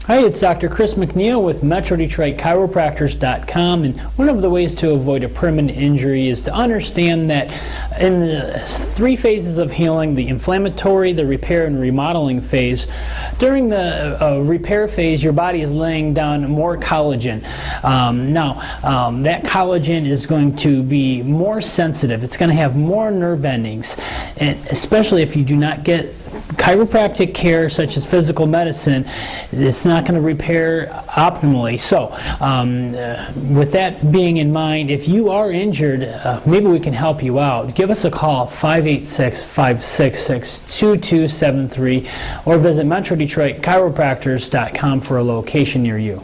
Hi, it's Dr. Chris McNeil with Chiropractors.com, and one of the ways to avoid a permanent injury is to understand that in the 3 phases of healing, the inflammatory, the repair, and remodeling phase, during the repair phase, your body is laying down more collagen. That collagen is going to be more sensitive. It's going to have more nerve endings, and especially if you do not get chiropractic care such as physical medicine, it's not going to repair optimally. So with that being in mind, if you are injured, maybe we can help you out. Give us a call, 586-566-2273, or visit MetroDetroitChiropractors.com for a location near you.